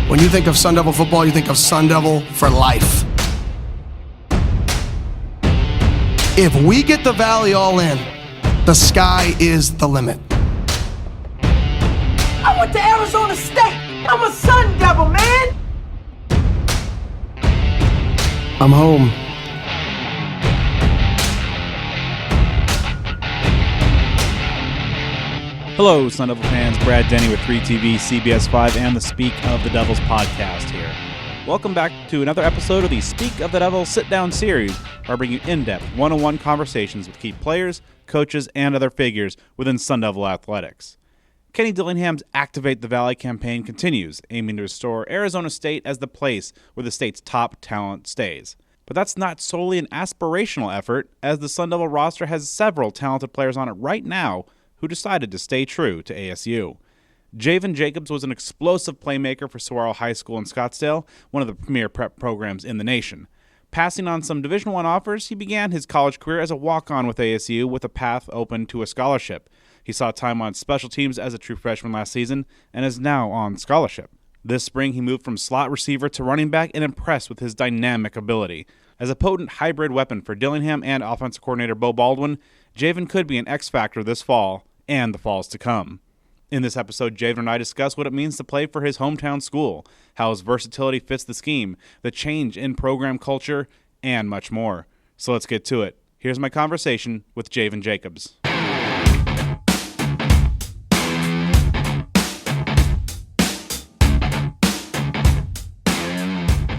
When you think of Sun Devil football, you think of Sun Devil for life. If we get the Valley all in, the sky is the limit. I went to Arizona State. I'm a Sun Devil, man. I'm home. Hello, Sun Devil fans. Brad Denny with 3TV, CBS 5, and the Speak of the Devils podcast here. Welcome back to another episode of the Speak of the Devils Sitdown series, where I bring you in-depth, one-on-one conversations with key players, coaches, and other figures within Sun Devil athletics. Kenny Dillingham's Activate the Valley campaign continues, aiming to restore Arizona State as the place where the state's top talent stays. But that's not solely an aspirational effort, as the Sun Devil roster has several talented players on it right now who decided to stay true to ASU. Javen Jacobs was an explosive playmaker for Saguaro High School in Scottsdale, one of the premier prep programs in the nation. Passing on some Division I offers, he began his college career as a walk-on with ASU with a path open to a scholarship. He saw time on special teams as a true freshman last season and is now on scholarship. This spring, he moved from slot receiver to running back and impressed with his dynamic ability. As a potent hybrid weapon for Dillingham and offensive coordinator Beau Baldwin, Javen could be an X-factor this fall and the falls to come. In this episode, Javen and I discuss what it means to play for his hometown school, how his versatility fits the scheme, the change in program culture, and much more. So let's get to it. Here's my conversation with Javen Jacobs.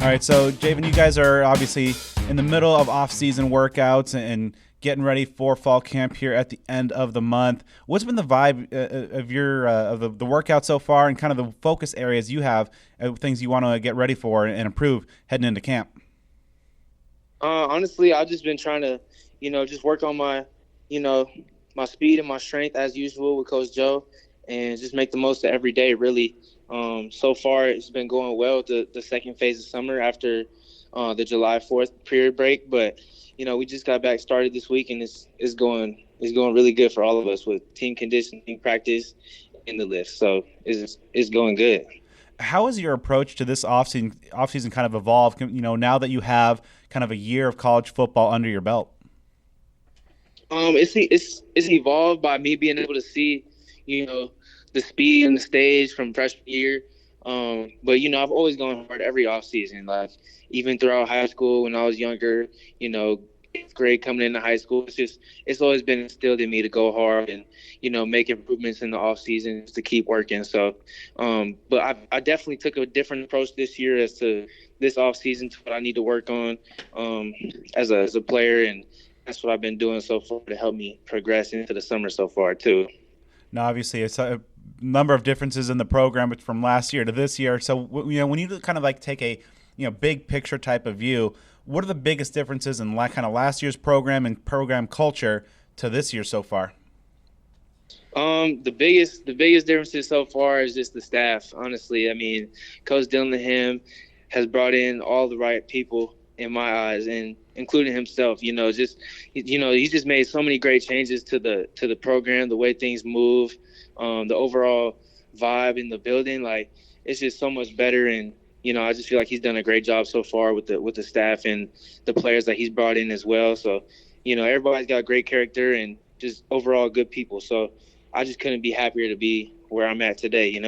All right, so Javen, you guys are obviously in the middle of off-season workouts and getting ready for fall camp here at the end of the month. What's been the vibe of the workout so far, and kind of the focus areas you have, things you want to get ready for and improve heading into camp? Honestly, I've just been trying to, just work on my, my speed and my strength as usual with Coach Joe, and just make the most of every day, really. So far, it's been going well, the second phase of summer after the July 4th period break, but we just got back started this week, and it's going really good for all of us with team conditioning, practice, and the lift. So it's going good. How has your approach to this offseason kind of evolved, now that you have kind of a year of college football under your belt? It's evolved by me being able to see, the speed and the stage from freshman year. But, I've always gone hard every offseason, like even throughout high school when I was younger, 8th grade coming into high school. It's always been instilled in me to go hard and, make improvements in the offseason to keep working. So, but I definitely took a different approach this year as to this offseason to what I need to work on as a player. And that's what I've been doing so far to help me progress into the summer so far, too. Now, obviously, it's a number of differences in the program from last year to this year. So, when you kind of like take a big picture type of view, what are the biggest differences in kind of last year's program and program culture to this year so far? The biggest differences so far is just the staff. Honestly, I mean, Coach Dillingham has brought in all the right people in my eyes, and including himself. He just made so many great changes to the program, the way things move, the overall vibe in the building. Like, it's just so much better, and I just feel like he's done a great job so far with the staff and the players that he's brought in as well. So, everybody's got great character and just overall good people. So I just couldn't be happier to be where I'm at today,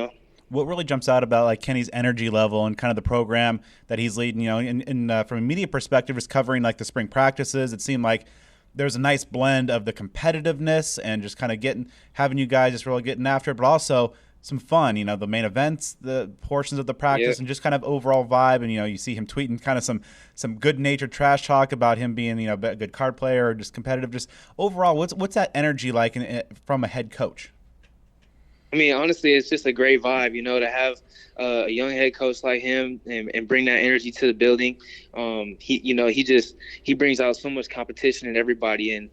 What really jumps out about like Kenny's energy level and kind of the program that he's leading, from a media perspective, is covering like the spring practices. It seemed like there's a nice blend of the competitiveness and just kind of having you guys just really getting after it, but also some fun, the main events, the portions of the practice, and just kind of overall vibe. And, you see him tweeting kind of some good-natured trash talk about him being, a good card player or just competitive. Just overall, what's that energy like from a head coach? I mean, honestly, it's just a great vibe, to have a young head coach like him and bring that energy to the building. He brings out so much competition in everybody. And,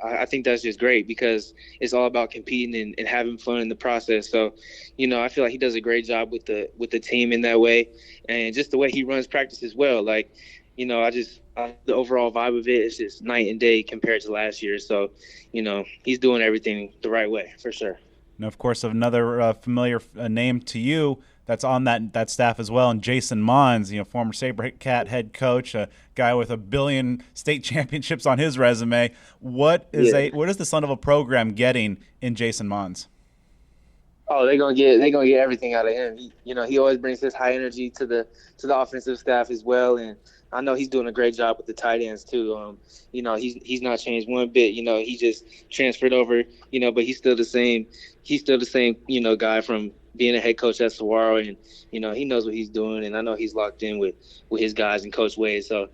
I think that's just great because it's all about competing and having fun in the process. So, I feel like he does a great job with the team in that way, and just the way he runs practice as well. Like, the overall vibe of it is just night and day compared to last year. So, he's doing everything the right way for sure. And, of course, another familiar name to you that's on that staff as well, and Jason Mons, former SaberCat head coach, a guy with 1 billion state championships on his resume. What is the son of a program getting in Jason Mons? Oh, they're gonna get everything out of him. He always brings his high energy to the offensive staff as well, and I know he's doing a great job with the tight ends too. He's not changed one bit. He just transferred over. But he's still the same. He's still the same. Guy from being a head coach at Saguaro, and he knows what he's doing, and I know he's locked in with his guys and Coach Wade. So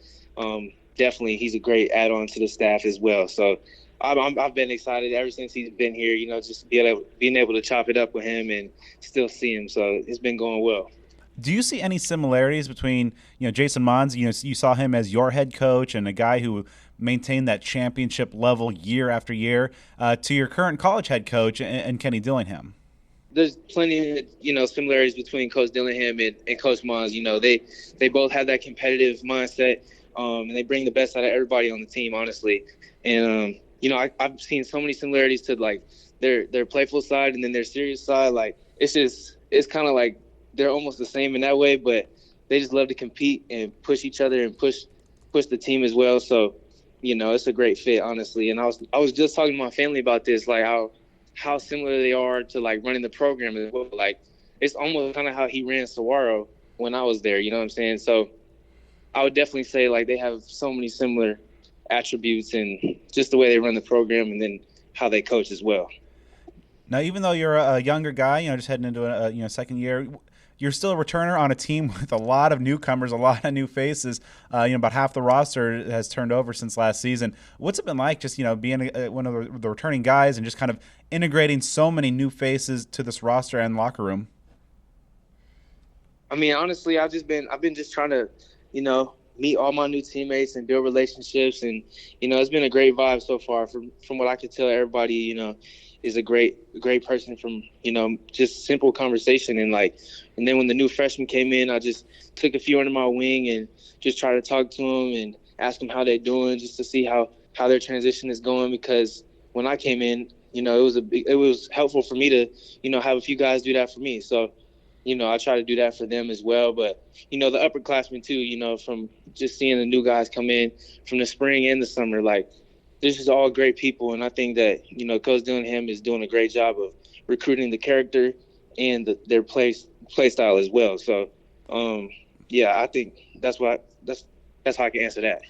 definitely, he's a great add-on to the staff as well. So I've been excited ever since he's been here. Just being able to chop it up with him and still see him. So it's been going well. Do you see any similarities between Jason Mons? You saw him as your head coach and a guy who maintained that championship level year after year to your current college head coach and Kenny Dillingham. There's plenty of similarities between Coach Dillingham and Coach Mons. They both have that competitive mindset, and they bring the best out of everybody on the team, honestly. And I've seen so many similarities to like their playful side and then their serious side. Like it's kind of like they're almost the same in that way, but they just love to compete and push each other and push the team as well. So it's a great fit, honestly. And I was just talking to my family about this, like how similar they are to like running the program as well. Like it's almost kind of how he ran Saguaro when I was there. You know what I'm saying? So I would definitely say like they have so many similar attributes and just the way they run the program and then how they coach as well. Now, even though you're a younger guy, just heading into a second year, you're still a returner on a team with a lot of newcomers, a lot of new faces. About half the roster has turned over since last season. What's it been like just, being one of the returning guys and just kind of integrating so many new faces to this roster and locker room? I mean, honestly, I've been just trying to, meet all my new teammates and build relationships. And, it's been a great vibe so far. From what I could tell, everybody, is a great person from, just simple conversation. And then when the new freshmen came in, I just took a few under my wing and just tried to talk to them and ask them how they're doing just to see how their transition is going. Because when I came in, it was helpful for me to, have a few guys do that for me. So, I try to do that for them as well. But, the upperclassmen too, from just seeing the new guys come in from the spring and the summer, like, this is all great people. And I think that, Coach Dillingham is doing a great job of recruiting the character and their play style as well. So, I think that's how I can answer that.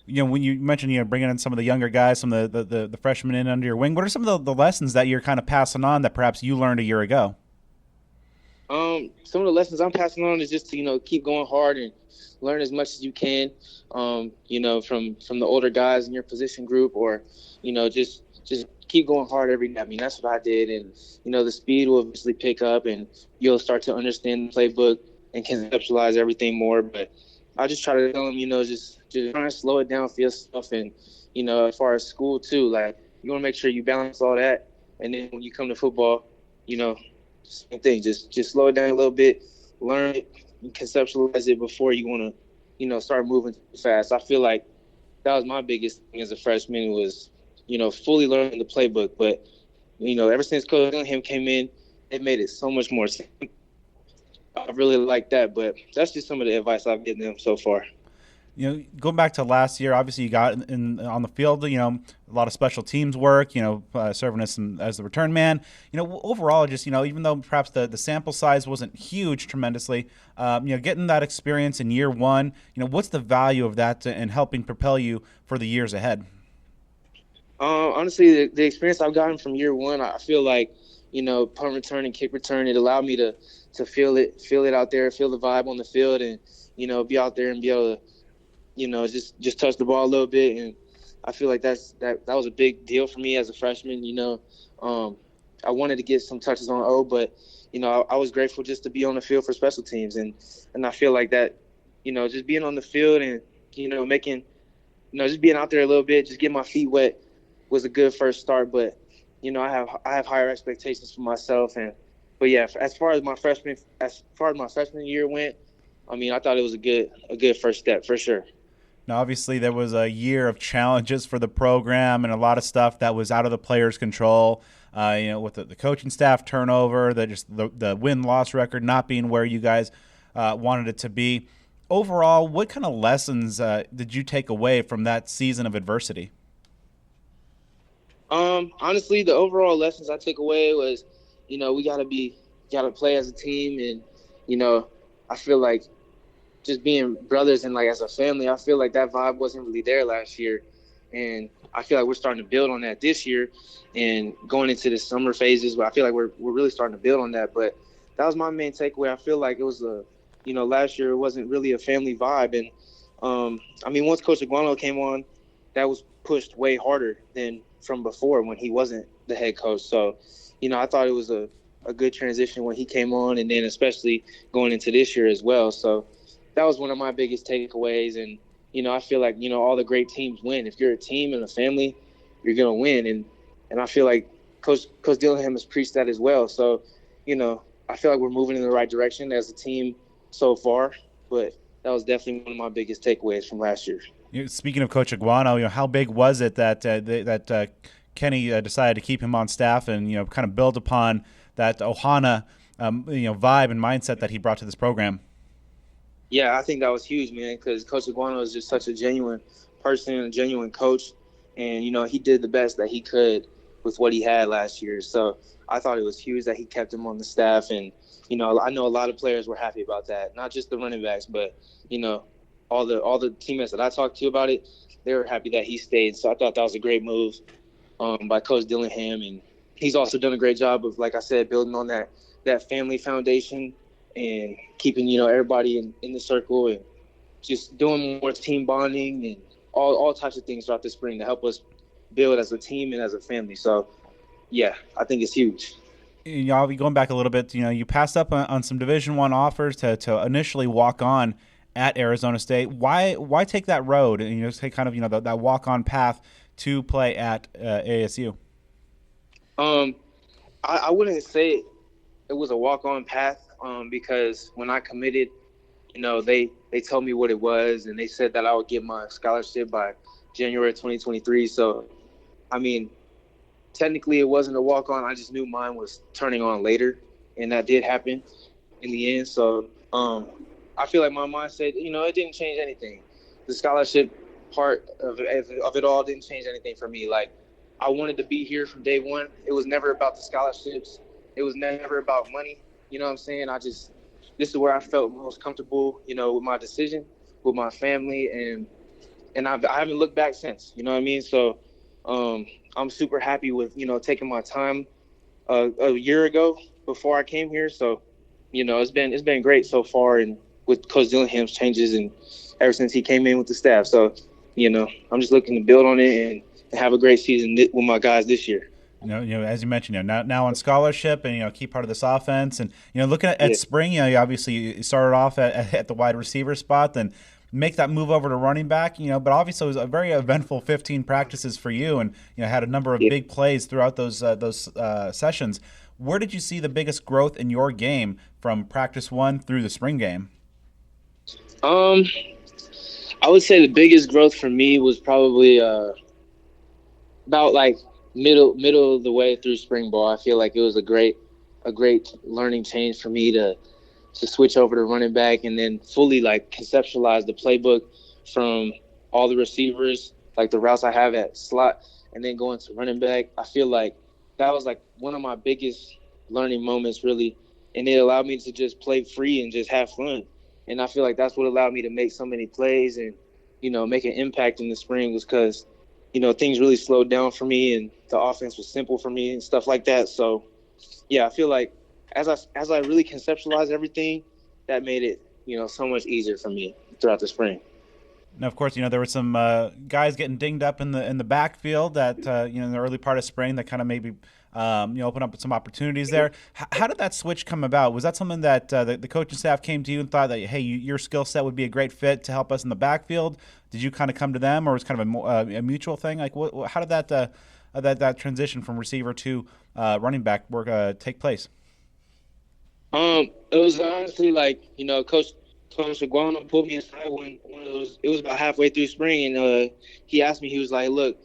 When you mentioned, bringing in some of the younger guys, some of the freshmen in under your wing, what are some of the lessons that you're kind of passing on that perhaps you learned a year ago? Some of the lessons I'm passing on is just to, keep going hard and learn as much as you can, from the older guys in your position group, or, just keep going hard every day. I mean, that's what I did. And, the speed will eventually pick up and you'll start to understand the playbook and conceptualize everything more. But I just try to tell them, just try to slow it down for yourself. And, as far as school too, like you want to make sure you balance all that. And then when you come to football, same thing, just slow it down a little bit, learn it, and conceptualize it before you want to, start moving too fast. I feel like that was my biggest thing as a freshman was, fully learning the playbook. But, ever since Coach Dillingham came in, it made it so much more simple. I really like that, but that's just some of the advice I've given them so far. Going back to last year, obviously you got on the field, a lot of special teams work, serving as the return man. Overall, just, even though perhaps the sample size wasn't huge tremendously, getting that experience in year one, what's the value of that in helping propel you for the years ahead? Honestly, the experience I've gotten from year one, I feel like, punt return and kick return, it allowed me to feel it out there, feel the vibe on the field, and, be out there and be able to, just touch the ball a little bit. And I feel like that was a big deal for me as a freshman. I wanted to get some touches on O, but, I was grateful just to be on the field for special teams. And I feel like that, just being on the field and, making, just being out there a little bit, just getting my feet wet was a good first start. But, I have higher expectations for myself. But yeah, as far as my freshman year went, I mean, I thought it was a good first step for sure. Now, obviously, there was a year of challenges for the program and a lot of stuff that was out of the players' control. with the coaching staff turnover, the win-loss record not being where you guys wanted it to be. Overall, what kind of lessons did you take away from that season of adversity? Honestly, the overall lessons I took away was, we gotta play as a team, and I feel like just being brothers and like as a family, I feel like that vibe wasn't really there last year, and I feel like we're starting to build on that this year, and going into the summer phases. But I feel like we're really starting to build on that. But that was my main takeaway. I feel like it was last year it wasn't really a family vibe, and once Coach Aguano came on, that was pushed way harder than from before when he wasn't the head coach. So, I thought it was a good transition when he came on, and then especially going into this year as well. So that was one of my biggest takeaways. And, I feel like, all the great teams win. If you're a team and a family, you're going to win. And I feel like Coach Dillingham has preached that as well. So, I feel like we're moving in the right direction as a team so far. But that was definitely one of my biggest takeaways from last year. Speaking of Coach Aguano, how big was it that Kenny decided to keep him on staff and kind of build upon that Ohana vibe and mindset that he brought to this program? Yeah, I think that was huge, man, because Coach Aguano is just such a genuine person, a genuine coach, and he did the best that he could with what he had last year. So I thought it was huge that he kept him on the staff, and I know a lot of players were happy about that, not just the running backs, but all the teammates that I talked to about it, they were happy that he stayed. So I thought that was a great move by Coach Dillingham, and he's also done a great job of, like I said, building on that family foundation and keeping everybody in the circle and just doing more team bonding and all types of things throughout the spring to help us build as a team and as a family. So yeah, I think it's huge. I'll be going back a little bit. You passed up on some Division I offers to initially walk on at Arizona State. Why take that road and take kind of that walk on path to play at ASU? I wouldn't say it was a walk on path because when I committed, they told me what it was, and they said that I would get my scholarship by January 2023. So technically it wasn't a walk on. I just knew mine was turning on later, and that did happen in the end. So I feel like my mindset, it didn't change anything. The scholarship part of it all didn't change anything for me. Like, I wanted to be here from day one. It was never about the scholarships. It was never about money. You know what I'm saying? This is where I felt most comfortable, with my decision, with my family, and I haven't looked back since. You know what I mean? So I'm super happy with, taking my time a year ago before I came here. So, it's been great so far, and with Coach Dillingham's changes and ever since he came in with the staff. So, I'm just looking to build on it and have a great season with my guys this year. As you mentioned, now on scholarship and key part of this offense, and looking at spring, you obviously you started off at the wide receiver spot, then make that move over to running back, but obviously it was a very eventful 15 practices for you, and had a number of big plays throughout those sessions. Where did you see the biggest growth in your game from practice 1 through the spring game? I would say the biggest growth for me was probably about like middle of the way through spring ball. I feel like it was a great learning change for me to switch over to running back and then fully like conceptualize the playbook from all the receivers, like the routes I have at slot, and then going to running back. I feel like that was like one of my biggest learning moments, really, and it allowed me to just play free and just have fun. And I feel like that's what allowed me to make so many plays and make an impact in the spring, was because things really slowed down for me and the offense was simple for me and stuff like that. So yeah, I feel like as I really conceptualized everything, that made it so much easier for me throughout the spring. Now, of course, there were some guys getting dinged up in the backfield that in the early part of spring that kind of maybe open up some opportunities there. How did that switch come about? Was that something that the coaching staff came to you and thought that, hey, your skill set would be a great fit to help us in the backfield? Did you kind of come to them, or was it kind of a mutual thing? Like, how did that transition from receiver to running back work take place? It was honestly like Coach Saguaro pulled me aside it was about halfway through spring, and he asked me. He was like, "Look,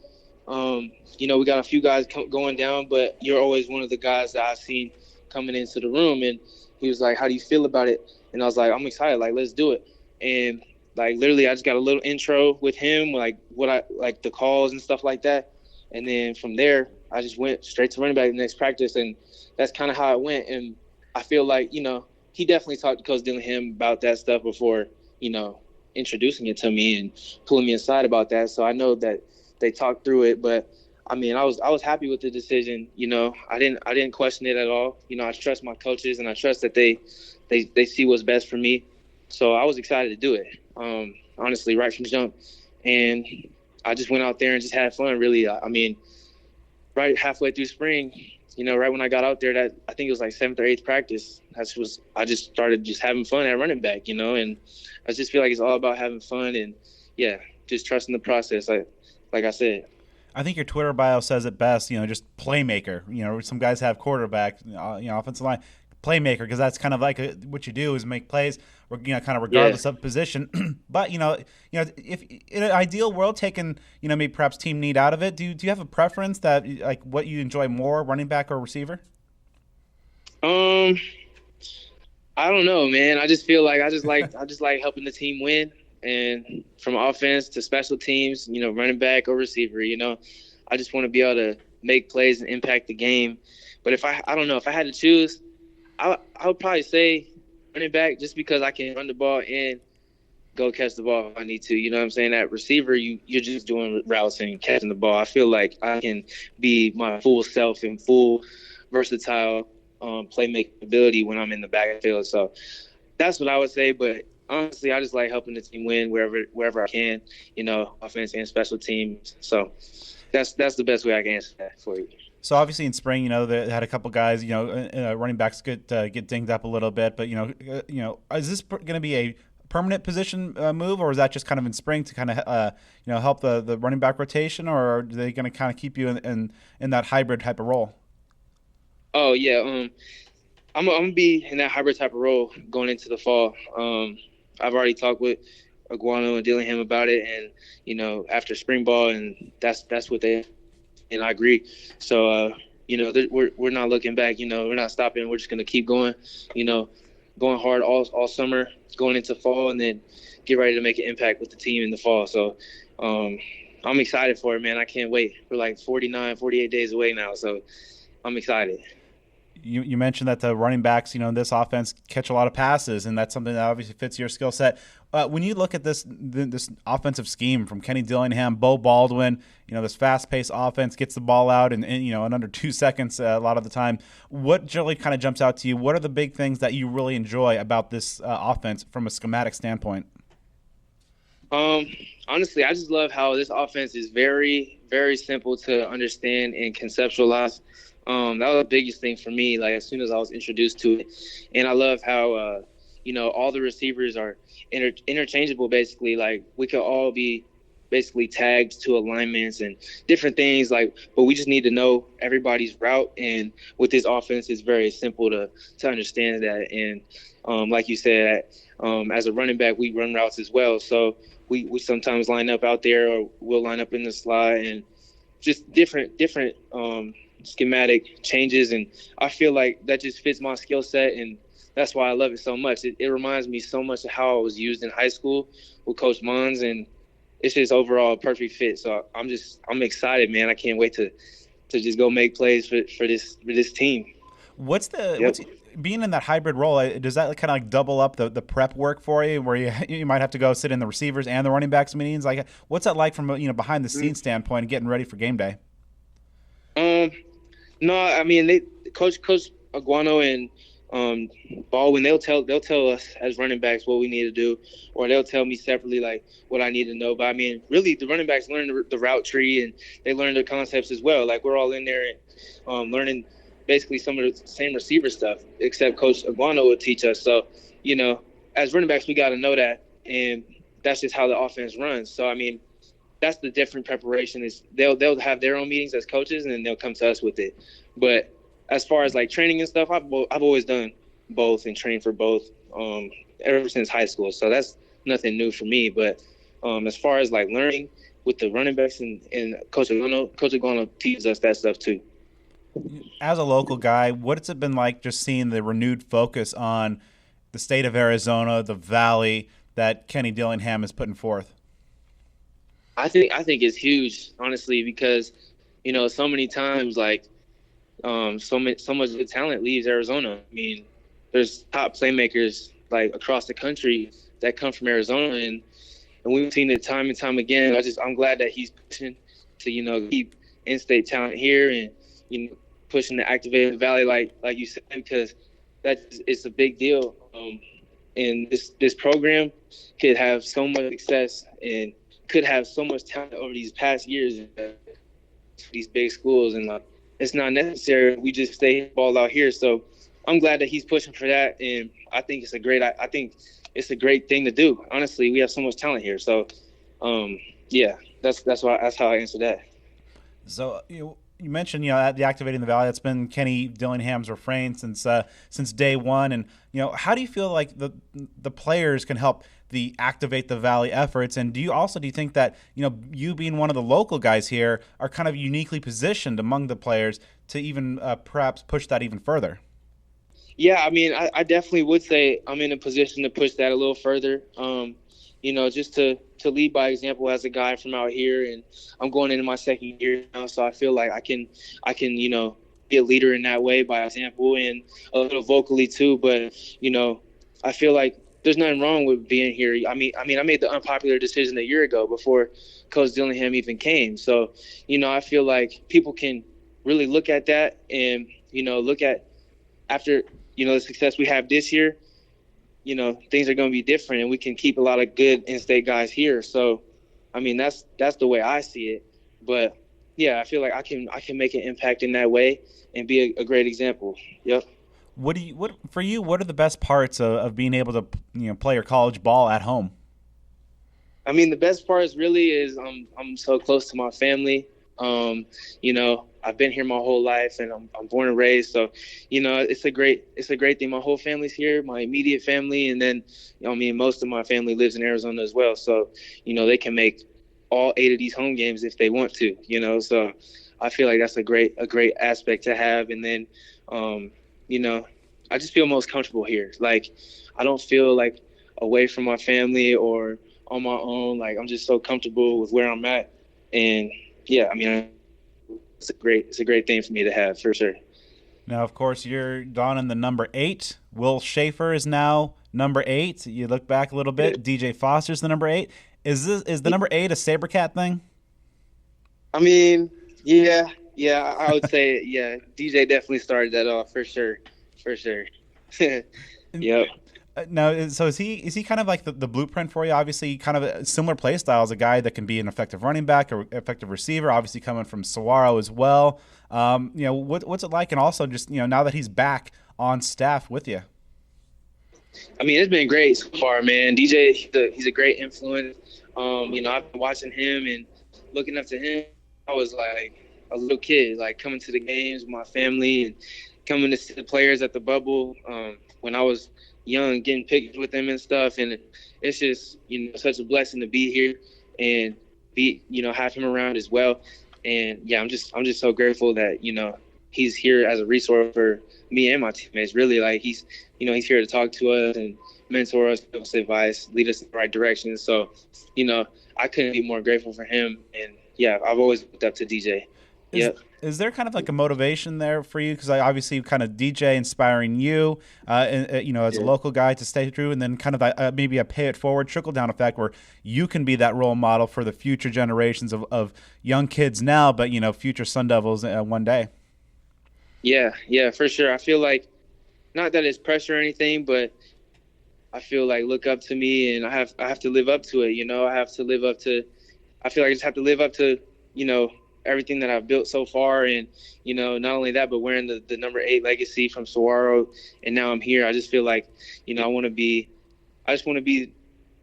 We got a few guys going down, but you're always one of the guys that I've seen coming into the room. And he was like, how do you feel about it? And I was like, I'm excited. Like, let's do it. And like, literally, I just got a little intro with him, like like the calls and stuff like that. And then from there, I just went straight to running back the next practice. And that's kind of how it went. And I feel like, he definitely talked to Coach Dillingham about that stuff before, introducing it to me and pulling me aside about that. So I know that they talked through it, but I mean, I was happy with the decision. I didn't question it at all. I trust my coaches and I trust that they see what's best for me. So I was excited to do it. Honestly, right from jump. And I just went out there and just had fun, really. I mean, right halfway through spring, right when I got out there, that I think it was like 7th or 8th practice, I just started just having fun at running back, and I just feel like it's all about having fun and, yeah, just trusting the process, like I said. I think your Twitter bio says it best, just playmaker. Some guys have quarterback, offensive line, playmaker, because that's kind of like what you do is make plays, kind of regardless of position. But, if in an ideal world, taking, maybe perhaps team need out of it, do you have a preference that, like, what you enjoy more, running back or receiver? I don't know, man. I just feel like I just like helping the team win. And from offense to special teams, running back or receiver, I just want to be able to make plays and impact the game. But if I don't know, if I had to choose, I would probably say running back, just because I can run the ball and go catch the ball if I need to. You know what I'm saying? At receiver, you're just doing routes and catching the ball. I feel like I can be my full self and full versatile playmaking ability when I'm in the backfield. So that's what I would say. But honestly, I just like helping the team win wherever I can, offense and special teams. So that's the best way I can answer that for you. So obviously in spring, they had a couple guys, running backs get dinged up a little bit, but is this going to be a permanent position move, or is that just kind of in spring to kind of help the running back rotation, or are they going to kind of keep you in that hybrid type of role? Oh yeah, I'm gonna be in that hybrid type of role going into the fall. I've already talked with Saguaro and Dillingham about it, and after spring ball, and that's what they. And I agree. So, we're not looking back. We're not stopping. We're just going to keep going, going hard all summer, going into fall, and then get ready to make an impact with the team in the fall. So I'm excited for it, man. I can't wait. We're like 48 days away now. So I'm excited. You mentioned that the running backs, in this offense catch a lot of passes, and that's something that obviously fits your skill set. When you look at this offensive scheme from Kenny Dillingham, Beau Baldwin, this fast-paced offense gets the ball out in under 2 seconds a lot of the time. What really kind of jumps out to you? What are the big things that you really enjoy about this offense from a schematic standpoint? Honestly, I just love how this offense is very, very simple to understand and conceptualize. That was the biggest thing for me, like, as soon as I was introduced to it. And I love how, all the receivers are interchangeable, basically. Like, we could all be basically tagged to alignments and different things, but we just need to know everybody's route. And with this offense, it's very simple to understand that. And like you said, as a running back, we run routes as well. So we sometimes line up out there, or we'll line up in the slot, and just different schematic changes. And I feel like that just fits my skill set, and that's why I love it so much. It reminds me so much of how I was used in high school with Coach Mons, and it's just overall a perfect fit. So I'm excited, man. I can't wait to just go make plays for this team. What's being in that hybrid role? Does that kind of like double up the prep work for you, where you might have to go sit in the receivers and the running backs meetings? Like, what's that like from behind the scenes standpoint and getting ready for game day? No, I mean, Coach Saguaro and Baldwin, they'll tell us as running backs what we need to do, or they'll tell me separately like what I need to know. But I mean, really, the running backs learn the route tree, and they learn the concepts as well. Like, we're all in there and learning basically some of the same receiver stuff, except Coach Saguaro will teach us. So, as running backs, we got to know that, and that's just how the offense runs. So I mean, that's the different preparation is they'll have their own meetings as coaches, and then they'll come to us with it. But as far as like training and stuff, I've always done both and trained for both ever since high school. So that's nothing new for me. But as far as like learning, with the running backs, and Coach Agano teaches us that stuff too. As a local guy, what's it been like just seeing the renewed focus on the state of Arizona, the Valley, that Kenny Dillingham is putting forth? I think it's huge, honestly, because so many times so much good talent leaves Arizona. I mean, there's top playmakers across the country that come from Arizona, and we've seen it time and time again. I'm glad that he's pushing to keep in-state talent here, and pushing to activate the Valley like you said, because it's a big deal. And this program could have so much success and could have so much talent over these past years in these big schools, and it's not necessary. We just stay ball out here. So I'm glad that he's pushing for that, and I think it's a great thing to do. Honestly, we have so much talent here. So yeah, that's how I answer that. So you mentioned the activating the Valley. That's been Kenny Dillingham's refrain since day one. And how do you feel like the players can help the activate the Valley efforts? And do you think that you being one of the local guys here are kind of uniquely positioned among the players to even perhaps push that even further? Yeah, I mean, I definitely would say I'm in a position to push that a little further. Just to lead by example as a guy from out here, and I'm going into my second year now, so I feel like I can be a leader in that way by example, and a little vocally too. But I feel like there's nothing wrong with being here. I mean, I made the unpopular decision a year ago before Coach Dillingham even came. So I feel like people can really look at that and look at after the success we have this year. Things are going to be different, and we can keep a lot of good in-state guys here. So, I mean, that's the way I see it. But yeah, I feel like I can make an impact in that way and be a great example. Yep. What are the best parts of being able to play your college ball at home? I mean, the best part really is I'm so close to my family. I've been here my whole life, and I'm born and raised. So, it's a great thing. My whole family's here, my immediate family, and then most of my family lives in Arizona as well. So, they can make all 8 of these home games if they want to. So I feel like that's a great aspect to have. And then, I just feel most comfortable here. Like, I don't feel like away from my family or on my own. Like, I'm just so comfortable with where I'm at, and yeah, I mean, it's a great thing for me to have, for sure. Now, of course, you're donning the number 8. Will Schaefer is now number 8. You look back a little bit. DJ Foster's the number 8. Is the number 8 a SaberCat thing? I mean, yeah, I would say, yeah. DJ definitely started that off, for sure. Yep. Now, so is he kind of like the blueprint for you? Obviously, kind of a similar play style as a guy that can be an effective running back or effective receiver. Obviously, coming from Saguaro as well. What's it like? And also, just now that he's back on staff with you. I mean, it's been great so far, man. DJ, he's a great influence. I've been watching him and looking up to him. I was like a little kid, like coming to the games with my family and coming to see the players at the bubble when I was young, getting pictures with them and stuff. And it's just, such a blessing to be here and have him around as well. And yeah, I'm just so grateful that, he's here as a resource for me and my teammates. Really, like he's here to talk to us and mentor us, give us advice, lead us in the right direction. So, I couldn't be more grateful for him. And yeah, I've always looked up to DJ. Is there kind of like a motivation there for you? Because obviously kind of DJ inspiring you, as a local guy to stay true, and then kind of maybe a pay it forward trickle down effect where you can be that role model for the future generations of young kids now, but future Sun Devils one day. Yeah, for sure. I feel like, not that it's pressure or anything, but I feel like look up to me, and I have to live up to it. I feel like I just have to live up to everything that I've built so far, and not only that, but wearing the number 8 legacy from Saguaro, and now I'm here. I just feel like I just want to be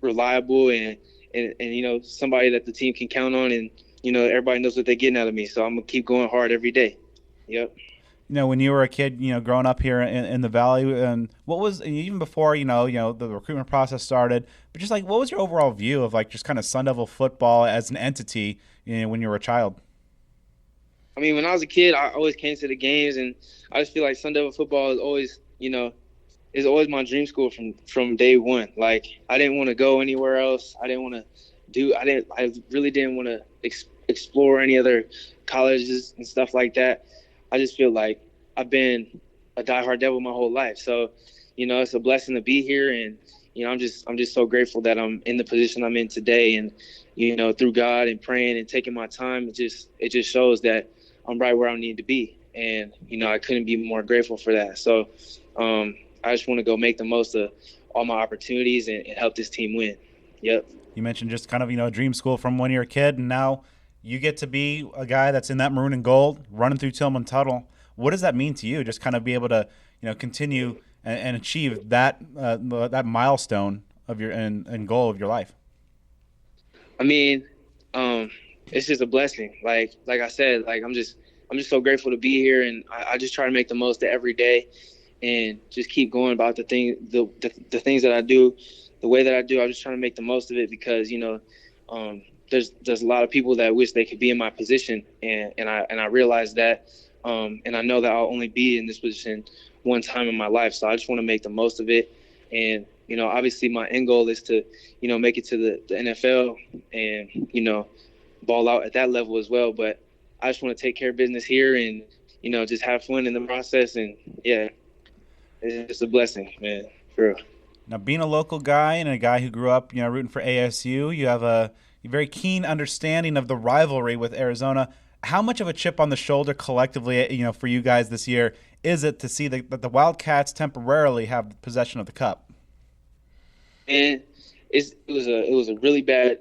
reliable and somebody that the team can count on, and everybody knows what they're getting out of me. So I'm gonna keep going hard every day. Yep. when you were a kid, growing up here in the Valley, and what was, even before, the recruitment process started, but just like, what was your overall view of like just kind of Sun Devil football as an entity, when you were a child? I mean, when I was a kid, I always came to the games, and I just feel like Sun Devil football is always, is always my dream school from day one. Like, I didn't want to go anywhere else. I really didn't want to explore any other colleges and stuff like that. I just feel like I've been a diehard Devil my whole life. So, it's a blessing to be here. And, I'm just so grateful that I'm in the position I'm in today. And, through God and praying and taking my time, it just shows that I'm right where I need to be. And, I couldn't be more grateful for that. So I just want to go make the most of all my opportunities and help this team win. Yep. You mentioned just kind of, a dream school from when you were a kid, and now you get to be a guy that's in that maroon and gold running through Tillman Tuttle. What does that mean to you? Just kind of be able to, continue and achieve that milestone of your and goal of your life. I mean, it's just a blessing. Like I said, like I'm just so grateful to be here, and I just try to make the most of every day, and just keep going about the things that I do, the way that I do. I'm just trying to make the most of it because there's a lot of people that wish they could be in my position, and I realize that, and I know that I'll only be in this position one time in my life. So I just want to make the most of it, and obviously my end goal is to make it to the NFL and ball out at that level as well. But I just want to take care of business here and just have fun in the process. And yeah, it's just a blessing, man, for real. Now, being a local guy and a guy who grew up rooting for ASU, you have a very keen understanding of the rivalry with Arizona. How much of a chip on the shoulder collectively, for you guys this year, is it to see that the Wildcats temporarily have possession of the Cup? And it was a really bad,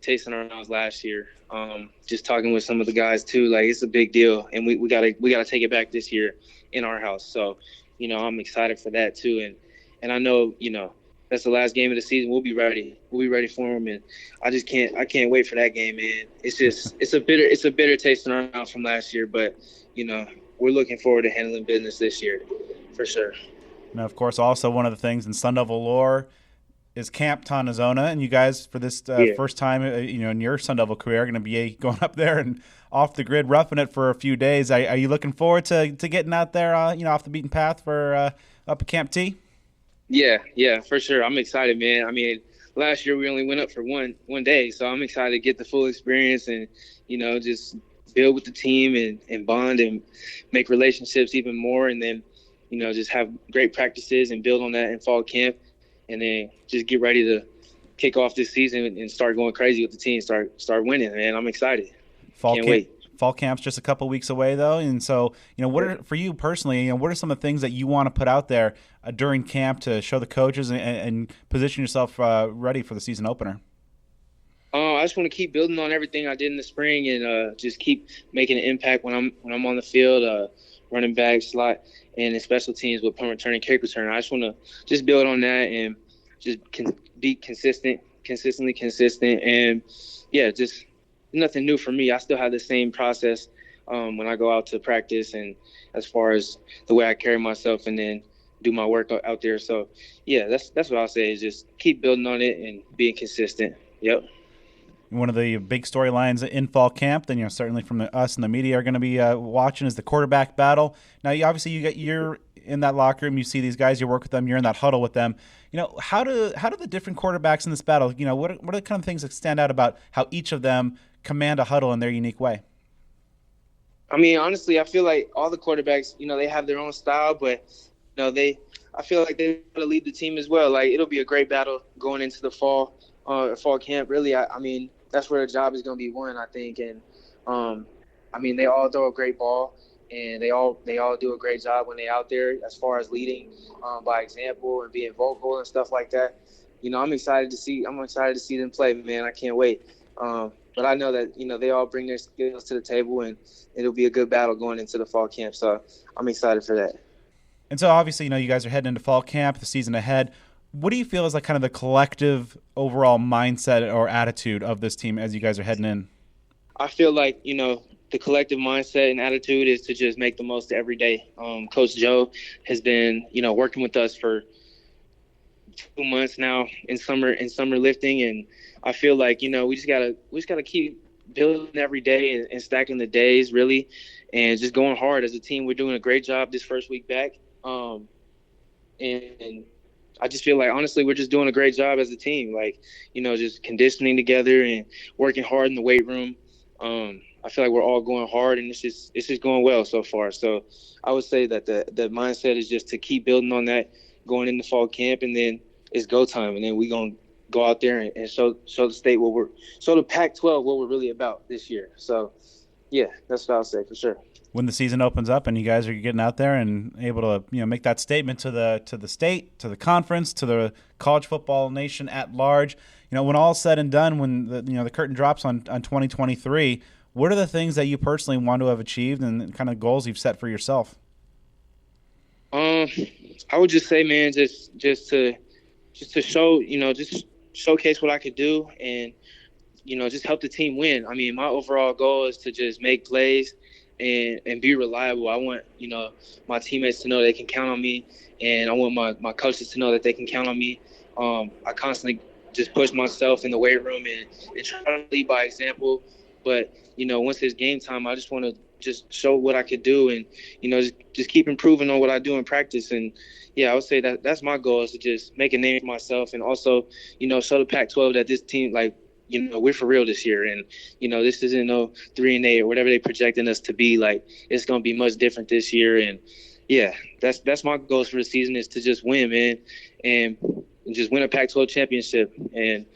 taste in our mouths last year. Just talking with some of the guys too, like it's a big deal, and we gotta take it back this year in our house. So, I'm excited for that too, and I know that's the last game of the season. We'll be ready. We'll be ready for them, and I can't wait for that game, man. It's a bitter taste in our mouth from last year, but we're looking forward to handling business this year, for sure. Now, of course, also one of the things in Sun Devil lore is Camp Tonazona, and you guys for this first time, in your Sun Devil career, are going to be going up there and off the grid, roughing it for a few days. Are you looking forward to getting out there, off the beaten path for up at Camp T? Yeah, for sure. I'm excited, man. I mean, last year we only went up for one day, so I'm excited to get the full experience and just build with the team and bond and make relationships even more, and then just have great practices and build on that in fall camp. And then just get ready to kick off this season and start going crazy with the team, start winning, man. I'm excited. Can't wait. Fall camp's just a couple weeks away, though. And so, what are, for you personally, what are some of the things that you want to put out there during camp to show the coaches and position yourself ready for the season opener? I just want to keep building on everything I did in the spring and just keep making an impact when I'm on the field, running back, slot, and in special teams with punt return and kick return. I just want to just build on that and just be consistently consistent. And, yeah, just nothing new for me. I still have the same process when I go out to practice and as far as the way I carry myself and then do my work out there. So, yeah, that's what I'll say is just keep building on it and being consistent. Yep. One of the big storylines in fall camp, then certainly from us and the media are going to be watching, is the quarterback battle. Now, you're in that locker room, you see these guys, you work with them, you're in that huddle with them. How do the different quarterbacks in this battle? What are the kind of things that stand out about how each of them command a huddle in their unique way? I mean, honestly, I feel like all the quarterbacks, they have their own style, but I feel like they got to lead the team as well. Like, it'll be a great battle going into the fall camp. Really, I mean, that's where the job is going to be won, I think. And, I mean, they all throw a great ball, and they all do a great job when they're out there as far as leading by example and being vocal and stuff like that. I'm excited to see them play, man. I can't wait. But I know that, they all bring their skills to the table, and it'll be a good battle going into the fall camp. So I'm excited for that. And so obviously, you guys are heading into fall camp, the season ahead. What do you feel is like kind of the collective overall mindset or attitude of this team as you guys are heading in? I feel like, the collective mindset and attitude is to just make the most of every day. Coach Joe has been, working with us for 2 months now in summer lifting, and I feel like we just gotta keep building every day and stacking the days really, and just going hard as a team. We're doing a great job this first week back, and I just feel like honestly we're just doing a great job as a team. Like just conditioning together and working hard in the weight room. I feel like we're all going hard, and it's just going well so far. So I would say that the mindset is just to keep building on that going into fall camp, and then it's go time, and then we're going to go out there and show the state show the Pac-12 what we're really about this year. So, yeah, that's what I'll say for sure. When the season opens up and you guys are getting out there and able to make that statement to the state, to the conference, to the college football nation at large, when all's said and done, when the curtain drops on 2023, what are the things that you personally want to have achieved and kind of goals you've set for yourself? I would just say, man, just to show, just showcase what I could do and, just help the team win. I mean, my overall goal is to just make plays and be reliable. I want, my teammates to know they can count on me, and I want my coaches to know that they can count on me. I constantly just push myself in the weight room and try to lead by example. But, once it's game time, I just want to just show what I could do and, just keep improving on what I do in practice. And, yeah, I would say that's my goal, is to just make a name for myself and also, show the Pac-12 that this team, we're for real this year. And, this isn't no 3-8 or whatever they projecting us to be. Like, it's going to be much different this year. And, yeah, that's my goals for the season, is to just win, man, and just win a Pac-12 championship and,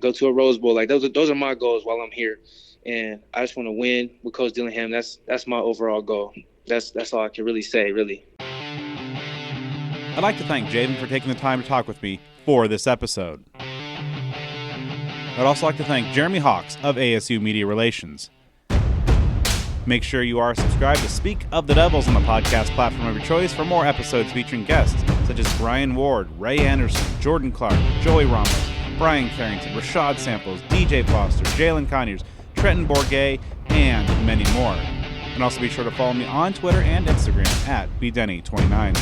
go to a Rose Bowl. Like, those are my goals while I'm here. And I just want to win with Coach Dillingham. That's my overall goal. That's all I can really say, really. I'd like to thank Javen for taking the time to talk with me for this episode. I'd also like to thank Jeremy Hawks of ASU Media Relations. Make sure you are subscribed to Speak of the Devils on the podcast platform of your choice for more episodes featuring guests such as Brian Ward, Ray Anderson, Jordan Clark, Joey Ramos, Brian Carrington, Rashad Samples, DJ Foster, Jalen Conyers, Trenton Bourget, and many more. And also be sure to follow me on Twitter and Instagram at bdenny29.